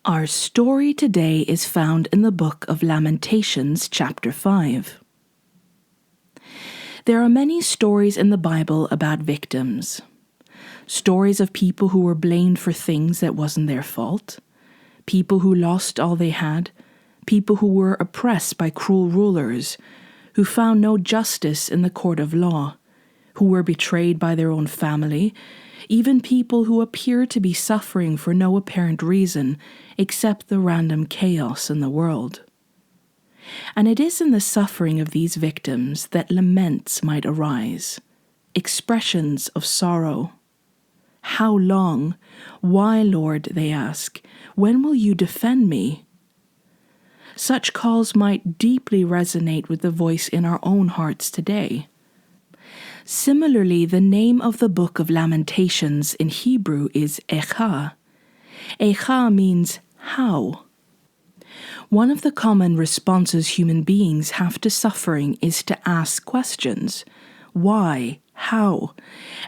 Our story today is found in the book of Lamentations, chapter 5. There are many stories in the Bible about victims. Stories of people who were blamed for things that wasn't their fault, people who lost all they had, people who were oppressed by cruel rulers, who found no justice in the court of law, who were betrayed by their own family, even people who appear to be suffering for no apparent reason except the random chaos in the world. And it is in the suffering of these victims that laments might arise, expressions of sorrow. How long? Why, Lord, they ask, when will you defend me? Such calls might deeply resonate with the voice in our own hearts today. Similarly, the name of the book of Lamentations in Hebrew is Echa. Echa means how. One of the common responses human beings have to suffering is to ask questions. Why? How?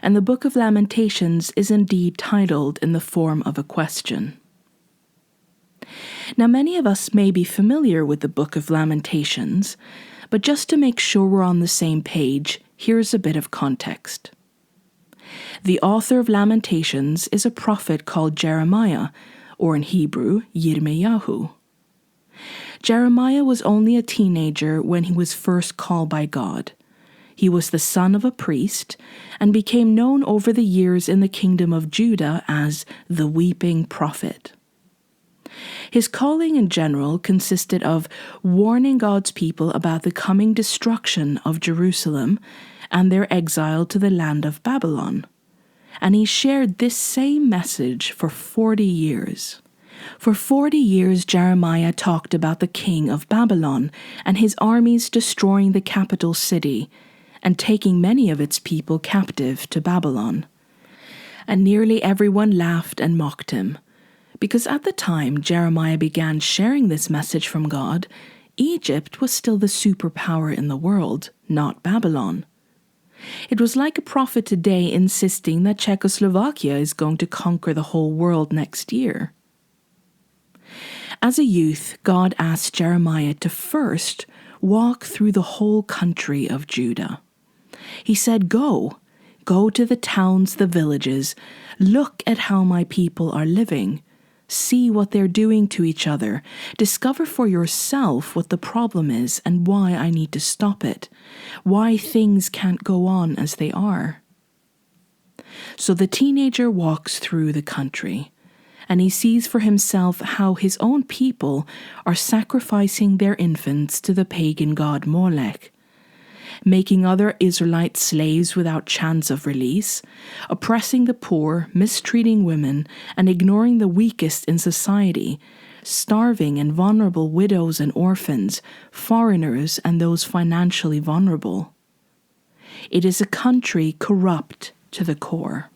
And the book of Lamentations is indeed titled in the form of a question. Now, many of us may be familiar with the book of Lamentations, but just to make sure we're on the same page, here's a bit of context. The author of Lamentations is a prophet called Jeremiah, or in Hebrew, Yirmeyahu. Jeremiah was only a teenager when he was first called by God. He was the son of a priest and became known over the years in the kingdom of Judah as the weeping prophet. His calling in general consisted of warning God's people about the coming destruction of Jerusalem and their exile to the land of Babylon. And he shared this same message for 40 years. For 40 years, Jeremiah talked about the king of Babylon and his armies destroying the capital city and taking many of its people captive to Babylon. And nearly everyone laughed and mocked him, because at the time Jeremiah began sharing this message from God, Egypt was still the superpower in the world, not Babylon. It was like a prophet today insisting that Czechoslovakia is going to conquer the whole world next year. As a youth, God asked Jeremiah to first walk through the whole country of Judah. He said, Go to the towns, the villages, look at how my people are living. See what they're doing to each other. Discover for yourself what the problem is and why I need to stop it. Why things can't go on as they are. So the teenager walks through the country, and he sees for himself how his own people are sacrificing their infants to the pagan god Molech, making other Israelite slaves without chance of release, oppressing the poor, mistreating women, and ignoring the weakest in society, starving and vulnerable widows and orphans, foreigners and those financially vulnerable. It is a country corrupt to the core.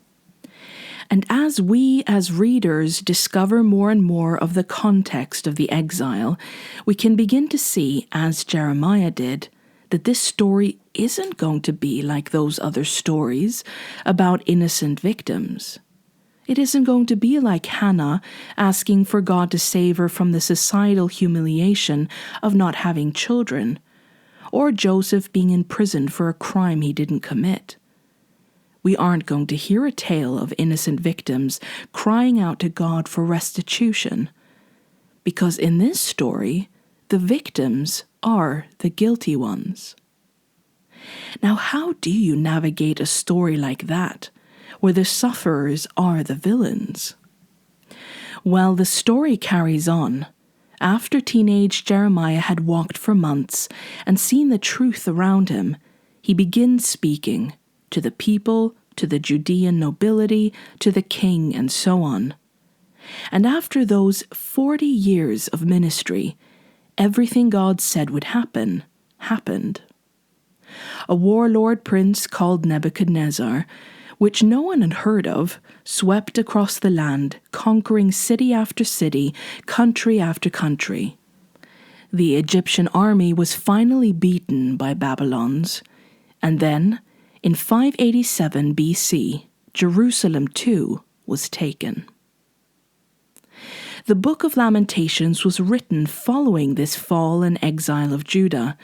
And as we, as readers, discover more and more of the context of the exile, we can begin to see, as Jeremiah did, that this story isn't going to be like those other stories about innocent victims. It isn't going to be like Hannah asking for God to save her from the societal humiliation of not having children, or Joseph being imprisoned for a crime he didn't commit. We aren't going to hear a tale of innocent victims crying out to God for restitution, because in this story, the victims are the guilty ones. Now, how do you navigate a story like that, where the sufferers are the villains? Well, the story carries on. After teenage Jeremiah had walked for months and seen the truth around him, he begins speaking to the people, to the Judean nobility, to the king, and so on. And after those 40 years of ministry, everything God said would happen, happened. A warlord prince called Nebuchadnezzar, which no one had heard of, swept across the land, conquering city after city, country after country. The Egyptian army was finally beaten by Babylon's, and then, in 587 BC, Jerusalem too was taken. The book of Lamentations was written following this fall and exile of Judah,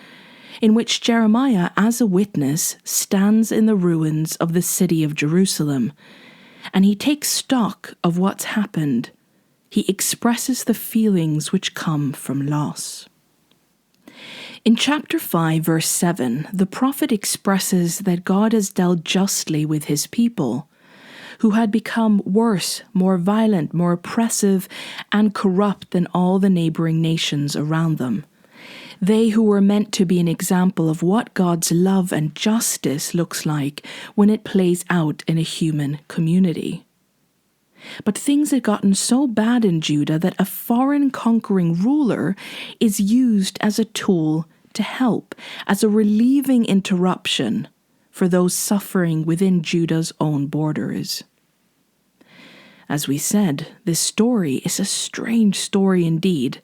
in which Jeremiah, as a witness, stands in the ruins of the city of Jerusalem, and he takes stock of what's happened. He expresses the feelings which come from loss. In chapter 5, verse 7, the prophet expresses that God has dealt justly with his people, who had become worse, more violent, more oppressive, and corrupt than all the neighboring nations around them. They who were meant to be an example of what God's love and justice looks like when it plays out in a human community. But things had gotten so bad in Judah that a foreign conquering ruler is used as a tool to help, as a relieving interruption for those suffering within Judah's own borders. As we said, this story is a strange story indeed,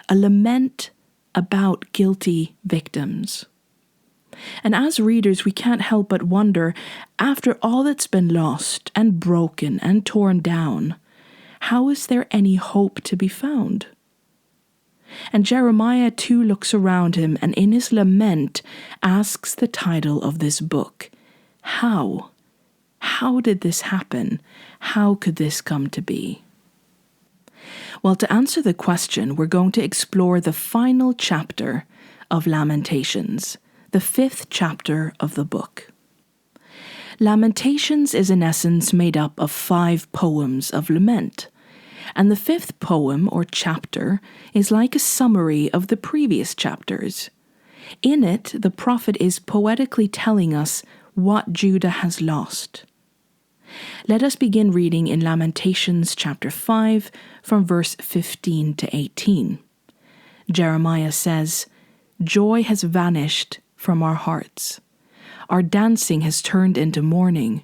a lament about guilty victims. And as readers, we can't help but wonder, after all that's been lost and broken and torn down, how is there any hope to be found? And Jeremiah too looks around him and in his lament asks the title of this book, How? How did this happen? How could this come to be? Well, to answer the question, we're going to explore the final chapter of Lamentations, the 5th chapter of the book. Lamentations is in essence made up of 5 poems of lament, and the 5th poem or chapter is like a summary of the previous chapters. In it, the prophet is poetically telling us what Judah has lost. Let us begin reading in Lamentations chapter 5 from verse 15 to 18. Jeremiah says, "Joy has vanished from our hearts. Our dancing has turned into mourning.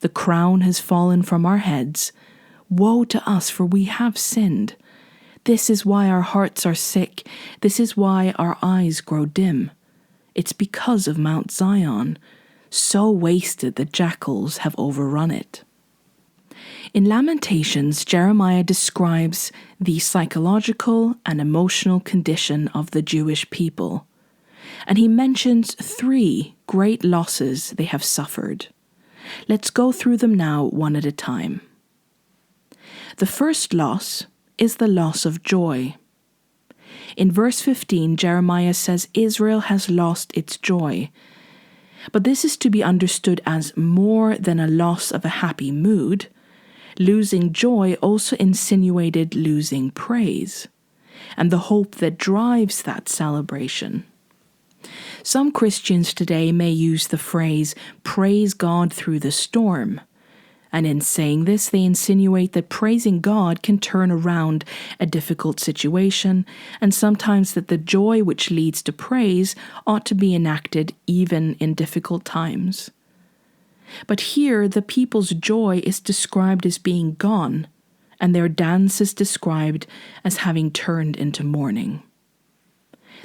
The crown has fallen from our heads. Woe to us, for we have sinned. This is why our hearts are sick. This is why our eyes grow dim. It's because of Mount Zion, so wasted that jackals have overrun it." In Lamentations, Jeremiah describes the psychological and emotional condition of the Jewish people, and he mentions 3 great losses they have suffered. Let's go through them now one at a time. The first loss is the loss of joy. In verse 15, Jeremiah says Israel has lost its joy. But this is to be understood as more than a loss of a happy mood. Losing joy also insinuated losing praise, and the hope that drives that celebration. Some Christians today may use the phrase, "praise God through the storm," and in saying this, they insinuate that praising God can turn around a difficult situation, and sometimes that the joy which leads to praise ought to be enacted even in difficult times. But here, the people's joy is described as being gone, and their dance is described as having turned into mourning.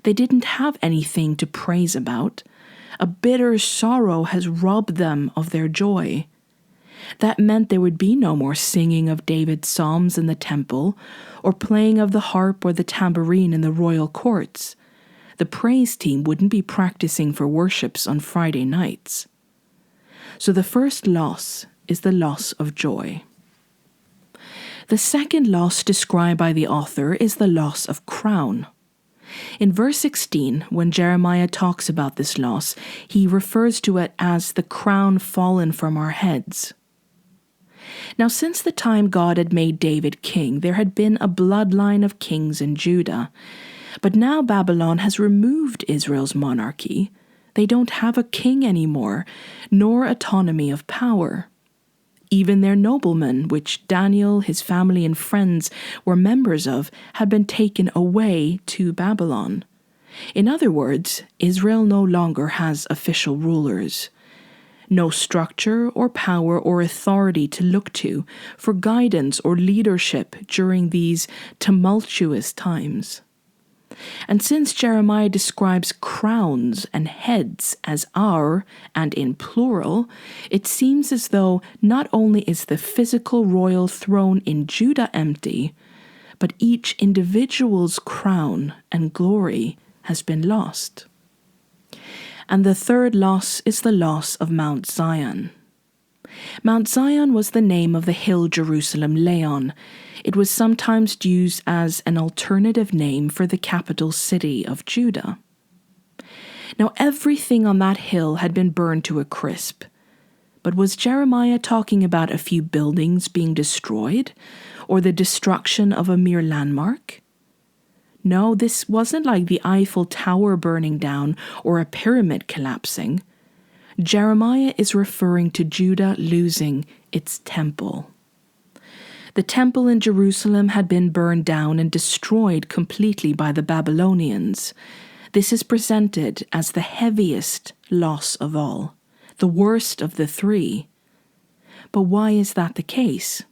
They didn't have anything to praise about. A bitter sorrow has robbed them of their joy. That meant there would be no more singing of David's psalms in the temple, or playing of the harp or the tambourine in the royal courts. The praise team wouldn't be practicing for worships on Friday nights. So the first loss is the loss of joy. The second loss described by the author is the loss of crown. In verse 16, when Jeremiah talks about this loss, he refers to it as the crown fallen from our heads. Now, since the time God had made David king, there had been a bloodline of kings in Judah. But now Babylon has removed Israel's monarchy. They don't have a king anymore, nor autonomy of power. Even their noblemen, which Daniel, his family, and friends were members of, had been taken away to Babylon. In other words, Israel no longer has official rulers. No structure or power or authority to look to for guidance or leadership during these tumultuous times. And since Jeremiah describes crowns and heads as our and in plural, it seems as though not only is the physical royal throne in Judah empty, but each individual's crown and glory has been lost. And the third loss is the loss of Mount Zion. Mount Zion was the name of the hill Jerusalem lay on. It was sometimes used as an alternative name for the capital city of Judah. Now everything on that hill had been burned to a crisp. But was Jeremiah talking about a few buildings being destroyed, or the destruction of a mere landmark? No, this wasn't like the Eiffel Tower burning down or a pyramid collapsing. Jeremiah is referring to Judah losing its temple. The temple in Jerusalem had been burned down and destroyed completely by the Babylonians. This is presented as the heaviest loss of all, the worst of the three. But why is that the case?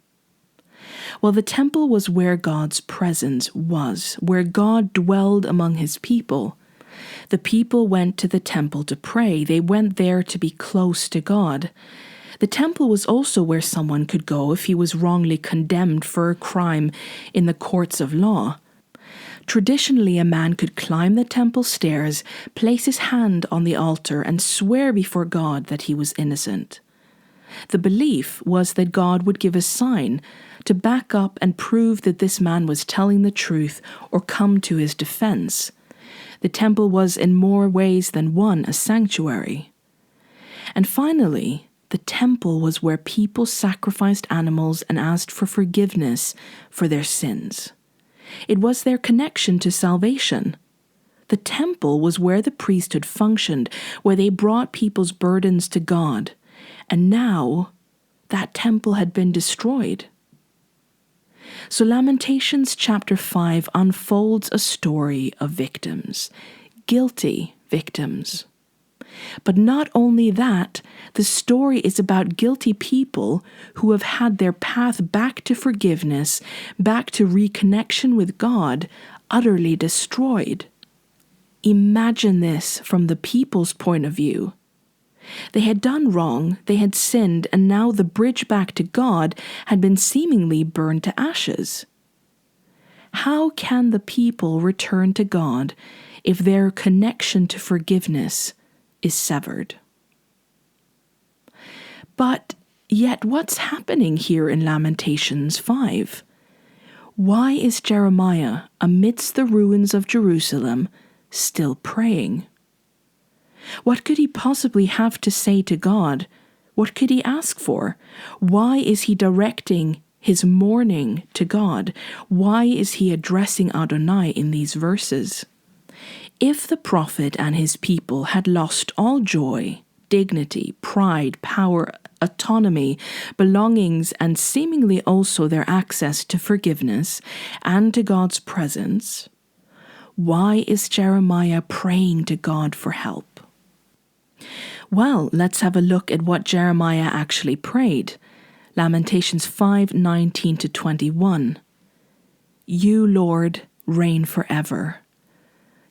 Well, the temple was where God's presence was, where God dwelled among his people. The people went to the temple to pray. They went there to be close to God. The temple was also where someone could go if he was wrongly condemned for a crime in the courts of law. Traditionally, a man could climb the temple stairs, place his hand on the altar, and swear before God that he was innocent. The belief was that God would give a sign to back up and prove that this man was telling the truth or come to his defense. The temple was in more ways than one a sanctuary. And finally, the temple was where people sacrificed animals and asked for forgiveness for their sins. It was their connection to salvation. The temple was where the priesthood functioned, where they brought people's burdens to God. And now, that temple had been destroyed. So Lamentations chapter 5 unfolds a story of victims, guilty victims. But not only that, the story is about guilty people who have had their path back to forgiveness, back to reconnection with God, utterly destroyed. Imagine this from the people's point of view. They had done wrong, they had sinned, and now the bridge back to God had been seemingly burned to ashes. How can the people return to God if their connection to forgiveness is severed? But yet what's happening here in Lamentations 5? Why is Jeremiah, amidst the ruins of Jerusalem, still praying? What could he possibly have to say to God? What could he ask for? Why is he directing his mourning to God? Why is he addressing Adonai in these verses? If the prophet and his people had lost all joy, dignity, pride, power, autonomy, belongings, and seemingly also their access to forgiveness and to God's presence, why is Jeremiah praying to God for help? Well, let's have a look at what Jeremiah actually prayed. Lamentations 5:19-21. You, Lord, reign forever.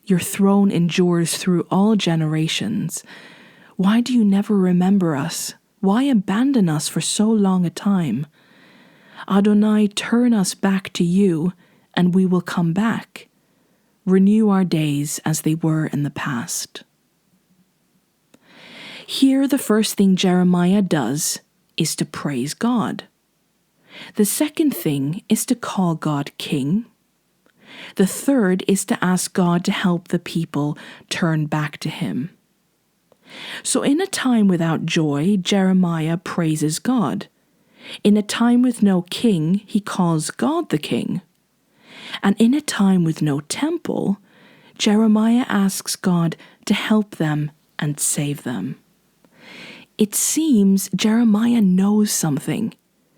Your throne endures through all generations. Why do you never remember us? Why abandon us for so long a time? Adonai, turn us back to you, and we will come back. Renew our days as they were in the past. Here, the first thing Jeremiah does is to praise God. The second thing is to call God King. The third is to ask God to help the people turn back to him. So in a time without joy, Jeremiah praises God. In a time with no king, he calls God the King. And in a time with no temple, Jeremiah asks God to help them and save them. It seems Jeremiah knows something.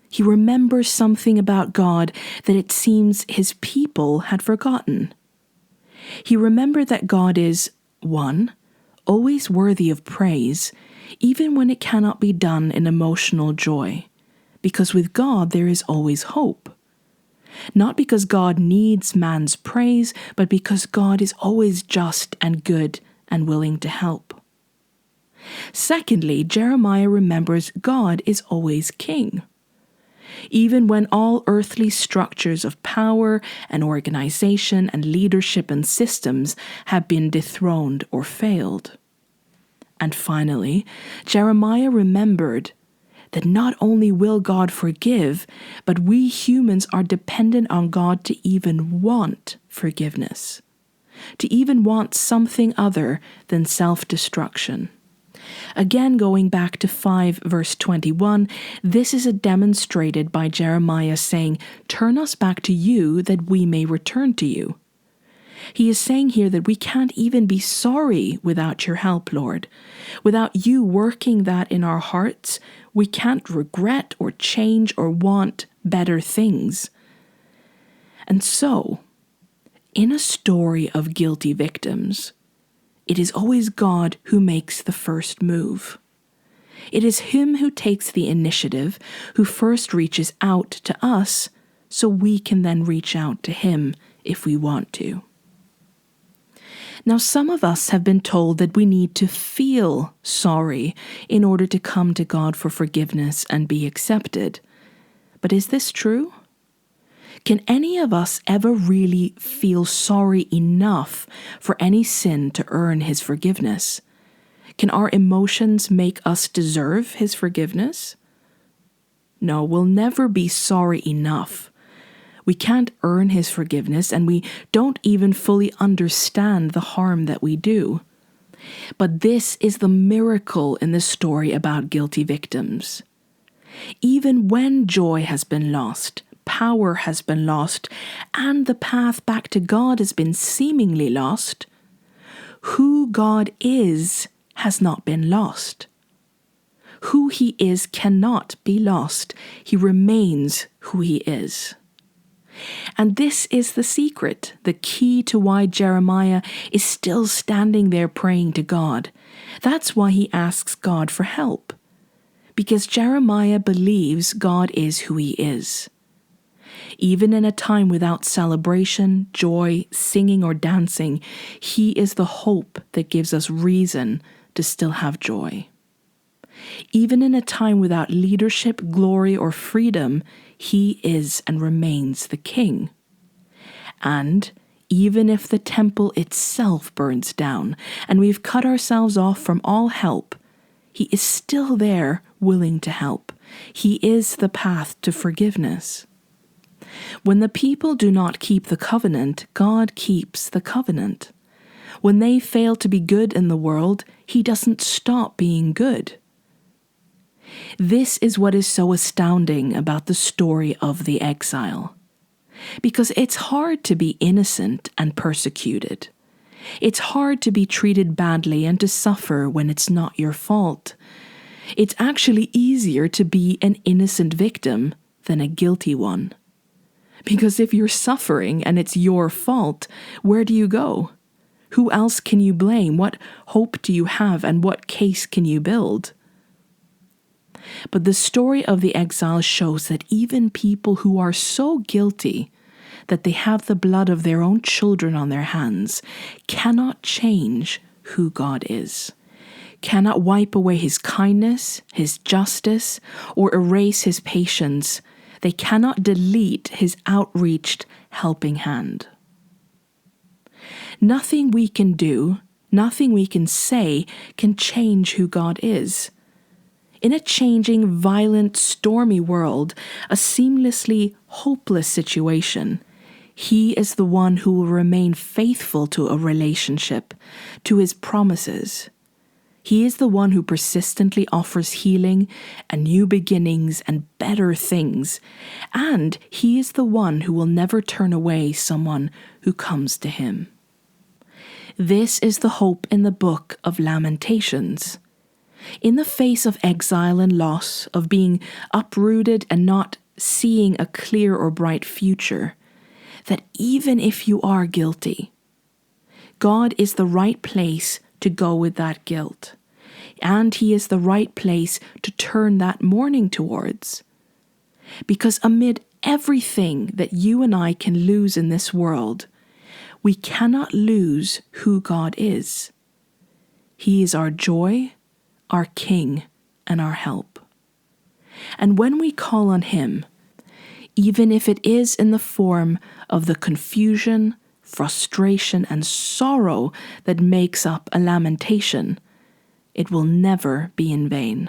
He remembers something about God that it seems his people had forgotten. He remembered that God is, 1, always worthy of praise, even when it cannot be done in emotional joy, because with God there is always hope. Not because God needs man's praise, but because God is always just and good and willing to help. Secondly, Jeremiah remembers God is always king. even when all earthly structures of power and organization and leadership and systems have been dethroned or failed. And finally, Jeremiah remembered that not only will God forgive, but we humans are dependent on God to even want forgiveness, to even want something other than self-destruction. Again, going back to 5 verse 21, this is demonstrated by Jeremiah saying, "Turn us back to you that we may return to you." He is saying here that we can't even be sorry without your help, Lord. Without you working that in our hearts, we can't regret or change or want better things. And so, in a story of guilty victims, it is always God who makes the first move. It is Him who takes the initiative, who first reaches out to us, so we can then reach out to Him if we want to. Now, some of us have been told that we need to feel sorry in order to come to God for forgiveness and be accepted. But is this true? Can any of us ever really feel sorry enough for any sin to earn His forgiveness? Can our emotions make us deserve His forgiveness? No, we'll never be sorry enough. We can't earn His forgiveness, and we don't even fully understand the harm that we do. But this is the miracle in the story about guilty victims. Even when joy has been lost, power has been lost, and the path back to God has been seemingly lost, who God is has not been lost. Who He is cannot be lost. He remains who He is. And this is the secret, the key to why Jeremiah is still standing there praying to God. That's why he asks God for help. Because Jeremiah believes God is who He is. Even in a time without celebration, joy, singing, or dancing, He is the hope that gives us reason to still have joy. Even in a time without leadership, glory, or freedom, He is and remains the King. And even if the temple itself burns down and we've cut ourselves off from all help, He is still there willing to help. He is the path to forgiveness. When the people do not keep the covenant, God keeps the covenant. When they fail to be good in the world, He doesn't stop being good. This is what is so astounding about the story of the exile. Because it's hard to be innocent and persecuted. It's hard to be treated badly and to suffer when it's not your fault. It's actually easier to be an innocent victim than a guilty one. Because if you're suffering and it's your fault, where do you go? Who else can you blame? What hope do you have, and what case can you build? But the story of the exile shows that even people who are so guilty that they have the blood of their own children on their hands cannot change who God is, cannot wipe away His kindness, His justice, or erase His patience. They cannot delete His outreached helping hand. Nothing we can do, nothing we can say can change who God is. In a changing, violent, stormy world, a seamlessly hopeless situation, He is the one who will remain faithful to a relationship, to His promises. He is the one who persistently offers healing and new beginnings and better things, and He is the one who will never turn away someone who comes to Him. This is the hope in the book of Lamentations. In the face of exile and loss, of being uprooted and not seeing a clear or bright future, that even if you are guilty, God is the right place to go with that guilt, and He is the right place to turn that mourning towards. Because amid everything that you and I can lose in this world, we cannot lose who God is. He is our joy, our King, and our help. And when we call on Him, even if it is in the form of the confusion, frustration, and sorrow that makes up a lamentation, it will never be in vain.